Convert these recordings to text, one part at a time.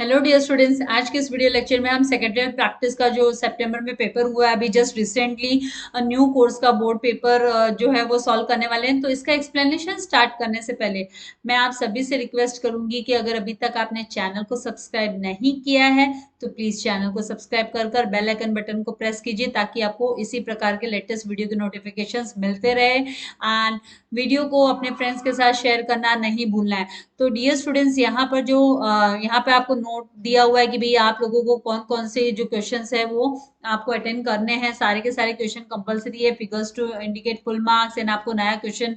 Hello dear students, आज के इस वीडियो लेक्चर में हम सेक्रेटरी प्रैक्टिस का जो सितंबर में पेपर हुआ है, अभी जस्ट रिसेंटली न्यू कोर्स का बोर्ड पेपर जो है वो सॉल्व करने वाले हैं। तो इसका एक्सप्लेनेशन स्टार्ट करने से पहले मैं आप सभी से रिक्वेस्ट करूंगी कि अगर अभी तक आपने चैनल को सब्सक्राइब नहीं किया है तो प्लीज चैनल को सब्सक्राइब कर बेल आइकन बटन को प्रेस कीजिए ताकि आपको इसी प्रकार के लेटेस्ट वीडियो के नोटिफिकेशंस मिलते रहे। एंड वीडियो को अपने फ्रेंड्स के साथ शेयर करना नहीं भूलना है। तो डियर स्टूडेंट्स, यहाँ पर जो यहाँ पे आपको नोट दिया हुआ है कि भाई आप लोगों को कौन कौन से जो क्वेश्चंस है वो आपको अटेंड करने हैं। सारे के सारे क्वेश्चन कंपलसरी है, figures to indicate full marks, and आपको नया क्वेश्चन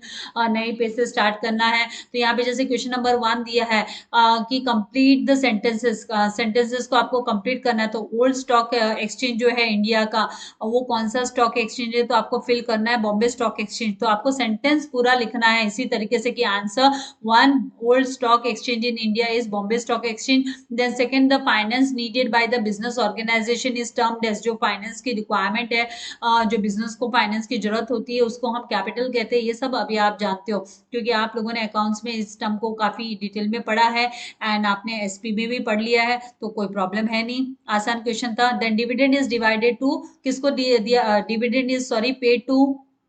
नए पेज से स्टार्ट करना है। तो यहाँ पे जैसे क्वेश्चन नंबर 1 दिया है कि कंप्लीट द सेंटेंसेस, सेंटेंसेस को आपको कंप्लीट करना है। तो ओल्ड स्टॉक एक्सचेंज जो है इंडिया का, वो कौन सा स्टॉक एक्सचेंज है, तो आपको फिल करना है बॉम्बे स्टॉक एक्सचेंज। तो आपको सेंटेंस पूरा लिखना है इसी तरीके से कि answer one old stock exchange in India is Bombay Stock Exchange. Then second, the finance needed by the business organization is termed as, जो फाइनेंस की रिक्वायरमेंट है, जो बिजनेस को फाइनेंस की जरूरत होती है उसको हम कैपिटल कहते हैं। ये सब अभी आप जानते हो क्योंकि आप लोगों ने अकाउंट्स में इस टर्म को काफी डिटेल में पढ़ा है एंड आपने एसपी में भी पढ़ लिया है, तो कोई प्रॉब्लम है नहीं, आसान क्वेश्चन था। Then dividend is divided to, किसको दिया dividend is sorry paid to,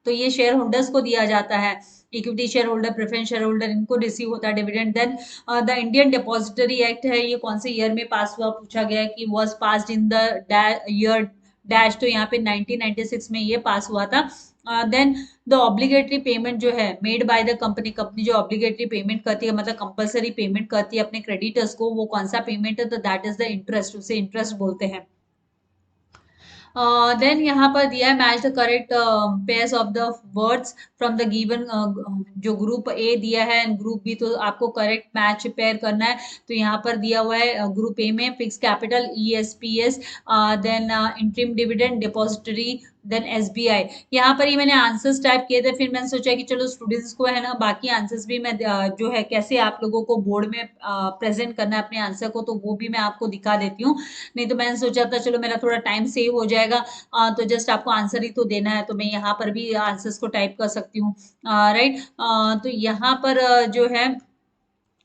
तो ये शेयर होल्डर्स को दिया जाता है। Equity share holder, preference share holder, इनको रिसीव होता है dividend. Then the Indian depository act है, ये कौन से ईयर में पास हुआ, पूछा गया है कि was passed in the year dash, तो यहाँ पे 1996 में ये पास हुआ था। देन द ऑब्लिगेटरी पेमेंट जो है made by the company, company जो ऑब्लिगेटरी पेमेंट करती है मतलब कंपलसरी पेमेंट करती है अपने क्रेडिटर्स को, वो कौन सा पेमेंट है, तो दैट इज द इंटरेस्ट, उसे इंटरेस्ट बोलते हैं। देन यहाँ पर दिया है match the correct pairs of the words from the given, जो ग्रुप ए दिया है एंड ग्रुप बी, तो आपको करेक्ट मैच पेयर करना है। तो यहाँ पर दिया हुआ है ग्रुप ए में fix capital ESPS, then interim dividend, depository, then SBI। यहाँ पर ही मैंने आंसर्स टाइप किए थे, फिर मैंने सोचा कि चलो स्टूडेंट्स को है ना बाकी आंसर्स भी मैं जो है कैसे आप लोगों को बोर्ड में प्रेजेंट करना है अपने आंसर को, तो वो भी मैं आपको दिखा देती हूँ। नहीं तो मैंने सोचा था चलो मेरा थोड़ा टाइम सेव हो जाएगा, तो जस्ट आपको आंसर ही तो देना है, तो मैं यहाँ पर भी आंसर्स को टाइप कर सकती हूँ। राइट, तो यहाँ पर जो है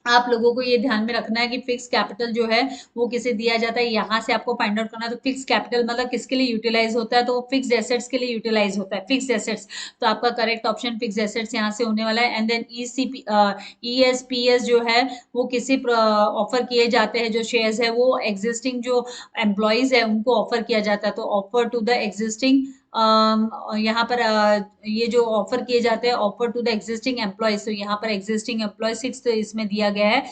आप लोगों को ये ध्यान में रखना है कि फिक्स कैपिटल जो है वो किसे दिया जाता है, यहाँ से आपको फाइंड आउट करना है। तो फिक्स कैपिटल मतलब किसके लिए यूटिलाइज होता है, तो वो फिक्स एसेट्स के लिए यूटिलाइज होता है, फिक्स एसेट्स। तो आपका करेक्ट ऑप्शन फिक्स एसेट्स यहाँ से होने वाला है। एंड देन ESPS जो है वो किसी ऑफर किए जाते हैं, जो शेयर्स है वो एग्जिस्टिंग जो एम्प्लॉयज है उनको ऑफर किया जाता है, तो ऑफर टू द एग्जिस्टिंग, यहाँ पर ये जो ऑफर किए जाते हैं offer to the existing employees, तो यहाँ पर एग्जिस्टिंग एम्प्लॉय सिक्स इसमें दिया गया है,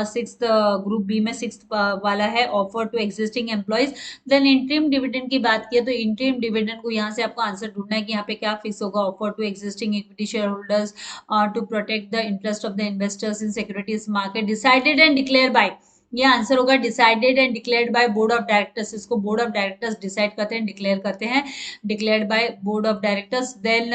सिक्स ग्रुप बी में सिक्स वाला है offer to existing employees. Then interim dividend की बात की तो इंटरिम डिविडेंड को यहाँ से आपको आंसर ढूंढना है कि यहाँ पे क्या फिक्स होगा, offer to existing equity share holders to protect the interest of the investors in securities market, decided and declare by, ये आंसर होगा decided and declared by board of directors. इसको बोर्ड ऑफ डायरेक्टर्स डिसाइड करते हैं, declare करते हैं, declared by board of directors. Then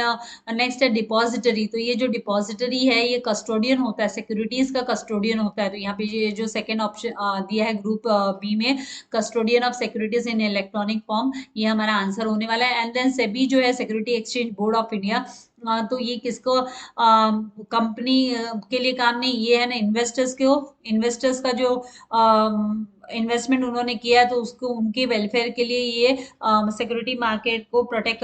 next है depository, तो ये जो डिपॉजिटरी है ये कस्टोडियन होता है, सिक्योरिटीज का कस्टोडियन होता है। तो यहाँ पे ये जो सेकेंड ऑप्शन दिया है ग्रुप बी में, custodian of securities in electronic form, ये हमारा आंसर होने वाला है। एंड देन सेबी जो है security exchange board of India, तो ये किसको कंपनी के लिए काम नहीं, ये है ना इन्वेस्टर्स को, इन्वेस्टर्स का जो इन्वेस्टमेंट उन्होंने किया तो उसको उनके वेलफेयर के लिए ये सिक्योरिटी मार्केट को प्रोटेक्ट,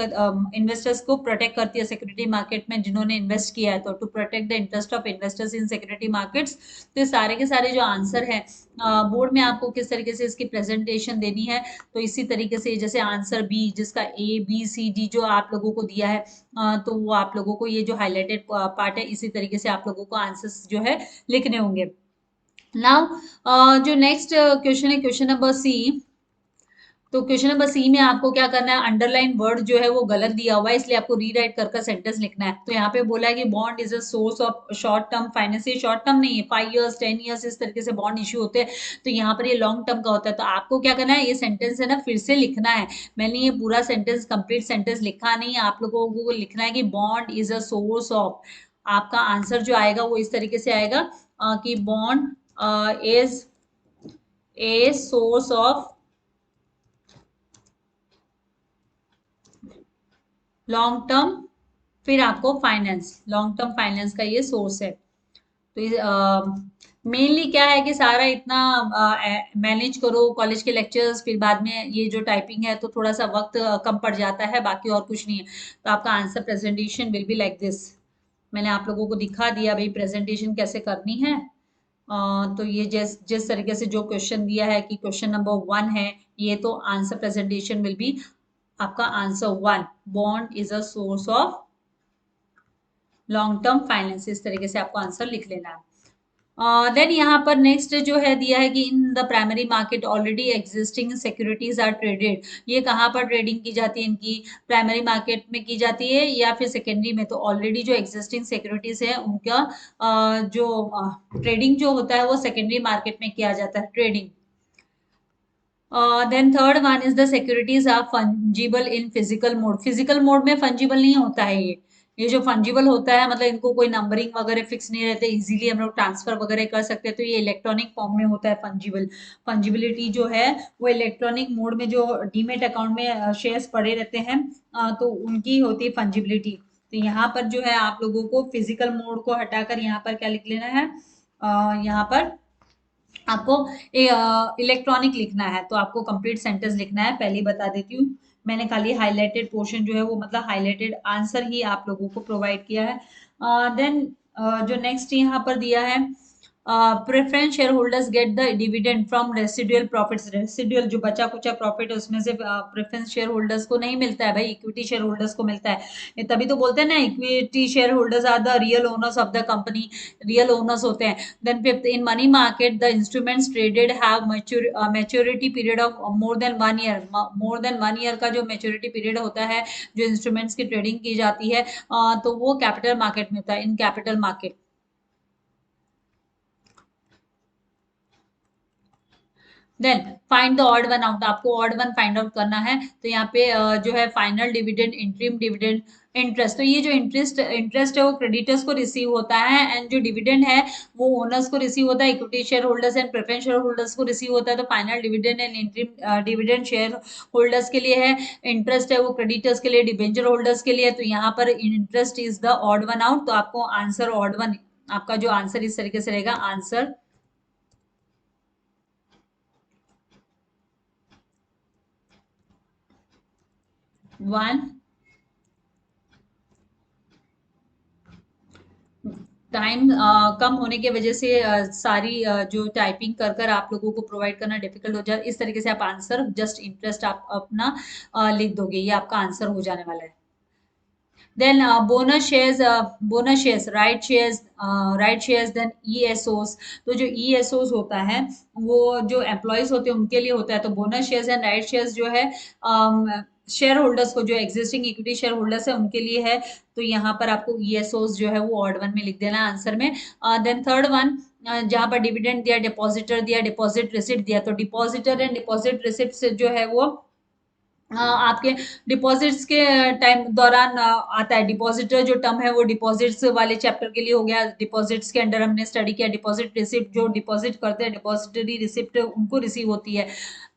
इन्वेस्टर्स को प्रोटेक्ट करती है सिक्योरिटी मार्केट में जिन्होंने इन्वेस्ट किया है, तो to protect the interest of investors in security markets. तो ये सारे के सारे जो आंसर है बोर्ड में आपको किस तरीके से इसकी प्रेजेंटेशन देनी है, तो इसी तरीके से जैसे आंसर बी जिसका ABCD जो आप लोगों को दिया है, तो वो आप लोगों को ये जो हाईलाइटेड पार्ट है इसी तरीके से आप लोगों को आंसर्स जो है लिखने होंगे। नाउ जो नेक्स्ट क्वेश्चन है क्वेश्चन नंबर C। तो क्वेश्चन नंबर C में आपको क्या करना है, अंडरलाइन वर्ड जो है वो गलत दिया हुआ है इसलिए आपको रीराइट कर सेंटेंस लिखना है। तो यहाँ पे बोला है कि bond is a source of short term finance, ये शॉर्ट टर्म नहीं है, 5 इयर्स 10 इयर्स इस तरीके से बॉन्ड इश्यू होते हैं, तो यहाँ पर ये लॉन्ग टर्म का होता है। तो आपको क्या करना है, ये सेंटेंस है ना फिर से लिखना है। मैंने ये पूरा सेंटेंस कंप्लीट सेंटेंस लिखा नहीं है, आप लोगों को लिखना है कि bond is a source of, आपका आंसर जो आएगा वो इस तरीके से आएगा कि bond is a source of long term, फिर आपको फाइनेंस, लॉन्ग टर्म फाइनेंस का ये सोर्स है। तो मेनली क्या है कि सारा इतना मैनेज करो कॉलेज के लेक्चर्स, फिर बाद में ये जो टाइपिंग है तो थोड़ा सा वक्त कम पड़ जाता है, बाकी और कुछ नहीं है। तो आपका answer presentation will be like this. मैंने आप लोगों को दिखा दिया भाई प्रेजेंटेशन कैसे करनी है। तो ये जिस जिस तरीके से जो क्वेश्चन दिया है कि क्वेश्चन नंबर 1 है, ये तो आंसर प्रेजेंटेशन विल बी आपका answer 1। Bond is a source of long term finance, इस तरीके से आपको आंसर लिख लेना है। देन यहाँ पर नेक्स्ट जो है दिया है कि in the primary market already existing securities are traded. ये कहाँ पर ट्रेडिंग की जाती है इनकी? प्राइमरी मार्केट में की जाती है या फिर सेकेंडरी में? तो ऑलरेडी जो एग्जिस्टिंग सिक्योरिटीज है उनका जो ट्रेडिंग जो होता है वो सेकेंडरी मार्केट में किया जाता है, trading. Then third one is the securities are fungible in physical mode. Physical mode में फंजिबल नहीं होता है ये जो फंजिबल होता है मतलब इनको कोई नंबरिंग वगैरह फिक्स नहीं रहते, इजीली हम लोग ट्रांसफर वगैरह कर सकते हैं। तो ये इलेक्ट्रॉनिक फॉर्म में होता है फंजिबल। फंजिबिलिटी जो है वो इलेक्ट्रॉनिक मोड में जो डीमेट अकाउंट में शेयर्स पड़े रहते हैं तो उनकी होती है फंजिबिलिटी। तो यहाँ पर जो है आप लोगों को फिजिकल मोड को हटाकर यहाँ पर क्या लिख लेना है? यहाँ पर आपको इलेक्ट्रॉनिक लिखना है। तो आपको कंप्लीट सेंटेंस लिखना है, पहले ही बता देती हूँ। मैंने खाली हाईलाइटेड पोर्शन जो है वो मतलब हाईलाइटेड आंसर ही आप लोगों को प्रोवाइड किया है। देन जो नेक्स्ट यहाँ पर दिया है, preference share holders get the dividend from residual profits. Residual जो बचा कुचा प्रॉफिट है उसमें से प्रेफरेंस शेयर होल्डर्स को नहीं मिलता है भाई, इक्विटी शेयर होल्डर्स को मिलता है। ये तभी तो बोलते हैं ना, equity share holders are the real owners of the company, real owners होते हैं। Then fifth, in money market the instruments traded have maturity period of more than 1 year. More than 1 year का जो मैच्योरिटी पीरियड होता है जो instruments की trading की जाती है तो वो कैपिटल मार्केट में होता है, in capital market. Then find the odd one out. आपको ऑड वन फाइंड आउट करना है। तो यहाँ पे जो है final dividend, interim dividend, interest. तो ये जो इंटरेस्ट इंटरेस्ट है वो क्रेडिटर्स को रिसीव होता है, एंड जो डिविडेंड है वो ओनर्स को रिसीव होता है, equity share holders and preference share holders को रिसीव होता है। तो final dividend and interim dividend share holders के लिए है, इंटरेस्ट है वो क्रेडिटर्स के लिए, डिबेंचर होल्डर्स के लिए। तो यहाँ पर interest is the odd one out. तो आपको आंसर ऑड वन, आपका जो आंसर इस तरीके से रहेगा, आंसर 1। टाइम कम होने की वजह से सारी जो टाइपिंग कर कर आप लोगों को प्रोवाइड करना डिफिकल्ट हो जाए। इस तरीके से आप आंसर जस्ट इंटरेस्ट आप अपना लिख दोगे, ये आपका आंसर हो जाने वाला है। Then bonus shares, right shares, then ESOS. तो जो ईएसओस होता है वो जो एम्प्लॉयज होते हैं उनके लिए होता है। तो bonus shares and right shares जो है शेयर होल्डर्स को, जो एग्जिस्टिंग इक्विटी शेयर होल्डर्स है उनके लिए है। तो यहाँ पर आपको ईएसओस जो है वो ऑड वन में लिख देना है आंसर में। देन थर्ड वन, जहां पर डिविडेंड दिया, डिपॉजिटर दिया, डिपॉजिट रिसिप्ट दिया। तो डिपॉजिटर एंड डिपॉजिट रिसिप्ट जो है वो आपके डिपॉजिट्स के टाइम दौरान आता है। डिपॉजिटर जो टर्म है वो डिपॉजिट्स वाले चैप्टर के लिए हो गया। डिपॉजिट्स के अंडर हमने स्टडी किया डिपॉजिट रिसिप्ट, जो डिपॉजिट करते हैं डिपॉजिटरी रिसिप्ट उनको रिसीव होती है।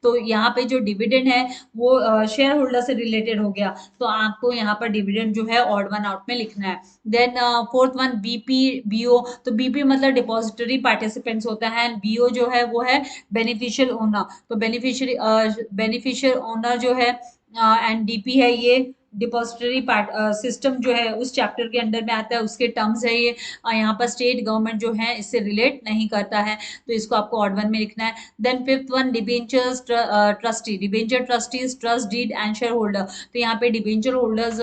तो यहाँ पे जो डिविडेंड है वो शेयर होल्डर से रिलेटेड हो गया। तो आपको यहाँ पर डिविडेंड जो है ऑड वन आउट में लिखना है। Then fourth one, BP BO. तो बीपी मतलब डिपॉजिटरी पार्टिसिपेंट्स होता है, एंड बीओ जो है वो है बेनिफिशियल ओनर। तो बेनिफिशियल ओनर जो है एंड डीपी है, ये डिपॉजिटरी पार्ट सिस्टम जो है उस चैप्टर के अंडर में आता है, उसके टर्म्स है ये। यहाँ पर स्टेट गवर्नमेंट जो है इससे रिलेट नहीं करता है, तो इसको आपको ऑड वन में लिखना है। Then fifth one, debentures trustee. Debenture trustees, trust deed and share holder. तो यहाँ पे डिबेंचर होल्डर्स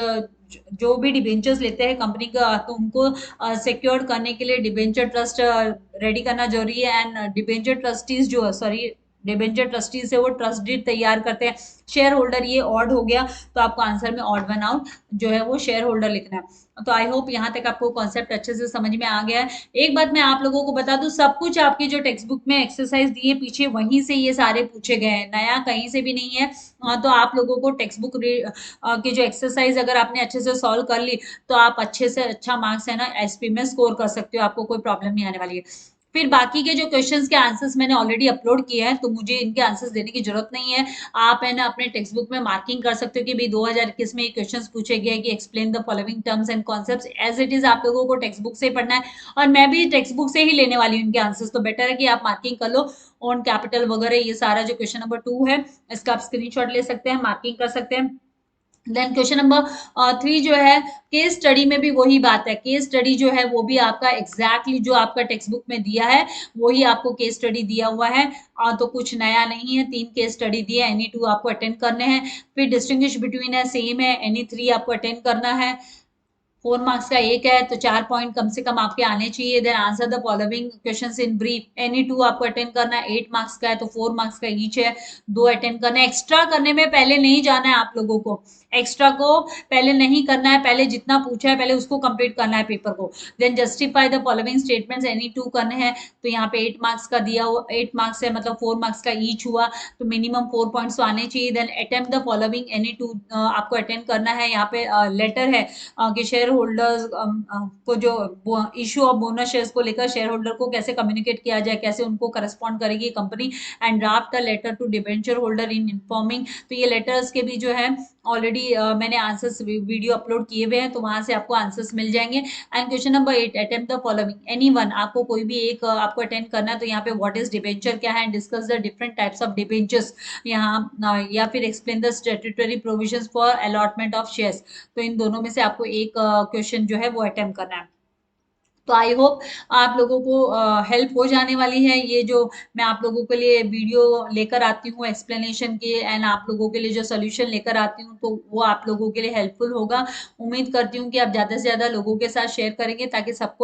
जो भी डिबेंचर्स लेते हैं कंपनी का तो उनको सिक्योर करने के लिए डिबेंचर ट्रस्ट रेडी करना जरूरी है। एंड डिबेंचर ट्रस्टीज जो सॉरी डिबेंचर ट्रस्टी से वो ट्रस्ट डीड तैयार करते हैं। शेयर होल्डर ये ऑड हो गया, तो आपको आंसर में ऑड वन आउट जो है वो शेयर होल्डर लिखना है। तो आई होप यहाँ तक आपको कॉन्सेप्ट अच्छे से समझ में आ गया है। एक बात मैं आप लोगों को बता दूं, सब कुछ आपकी जो टेक्स्ट बुक में एक्सरसाइज दी है पीछे वहीं से ये सारे पूछे गए हैं, नया कहीं से भी नहीं है। तो आप लोगों को टेक्स्ट बुक की जो एक्सरसाइज अगर आपने अच्छे से सॉल्व कर ली तो आप अच्छे से अच्छा मार्क्स है ना एसपी में स्कोर कर सकते हो, आपको कोई प्रॉब्लम नहीं आने वाली है। फिर बाकी के जो क्वेश्चंस के आंसर्स मैंने ऑलरेडी अपलोड किए हैं, तो मुझे इनके आंसर्स देने की जरूरत नहीं है। आप है ना अपने टेक्स्ट बुक में मार्किंग कर सकते हो कि भाई 2021 में ये क्वेश्चंस पूछे गए कि explain the following terms and concepts, as it is आप लोगों को टेक्स्ट बुक से ही पढ़ना है, और मैं भी टेक्स्ट बुक से ही लेने वाली हूँ इनके आंसर्स, तो बेटर है कि आप मार्किंग कर लो। ऑन कैपिटल वगैरह ये सारा जो क्वेश्चन नंबर 2 है, इसका आप स्क्रीनशॉट ले सकते हैं, मार्किंग कर सकते हैं। देन क्वेश्चन नंबर 3 जो है, केस स्टडी में भी वही बात है, केस स्टडी जो है वो भी आपका एग्जैक्टली जो आपका टेक्स्ट बुक में दिया है वही आपको केस स्टडी दिया हुआ है, तो कुछ नया नहीं है। 3 केस स्टडी दिए, एनी 2 आपको अटेंड करने हैं। फिर डिस्टिंग्विश बिटवीन है, सेम है, एनी 3 आपको अटेंड करना है। 4 मार्क्स का एक है, तो 4 पॉइंट कम से कम आपके आने चाहिए। Then answer the following questions in brief, any 2 आपको अटेंड करना है। 8 मार्क्स का है, तो 4 मार्क्स का ईच है, 2 अटेंड करना है। एक्स्ट्रा करने में पहले नहीं जाना है आप लोगों को, एक्स्ट्रा को पहले नहीं करना है, पहले जितना पूछा है पहले उसको कंप्लीट करना है पेपर को। Then justify the following statements, any 2 करने हैं, तो यहाँ पे 8 मार्क्स का दिया हुआ, 8 मार्क्स है मतलब 4 मार्क्स का ईच हुआ, तो मिनिमम 4 पॉइंट्स तो आने चाहिए। Then attempt the following, any 2 आपको अटेंड करना है। यहाँ पे लेटर है कि शेयर होल्डर्स को जो इशू ऑफ बोनस शेयर्स को लेकर शेयर होल्डर को कैसे कम्युनिकेट किया जाए, कैसे उनको करस्पॉन्ड करेगी कंपनी, and draft a letter to debenture holder in informing. तो ये लेटर्स के भी जो है ऑलरेडी मैंने आंसर्स वीडियो अपलोड किए हुए हैं, तो वहां से आपको आंसर्स मिल जाएंगे। And question number 8, attempt the following any one, आपको कोई भी एक आपको अटेंड करना है, तो यहाँ पे व्हाट इज डिबेंचर क्या है, discuss the different types of debentures यहाँ, या फिर explain the statutory provisions for allotment of shares. तो इन दोनों में से आपको एक क्वेश्चन जो है वो अटेम्प्ट करना है। तो आई होप आप लोगों को हेल्प हो जाने वाली है ये जो मैं आप लोगों के लिए वीडियो लेकर आती हूँ एक्सप्लेनेशन के, एंड आप लोगों के लिए जो सोल्यूशन लेकर आती हूँ, तो वो आप लोगों के लिए हेल्पफुल होगा। उम्मीद करती हूँ कि आप ज्यादा से ज्यादा लोगों के साथ शेयर करेंगे ताकि सबको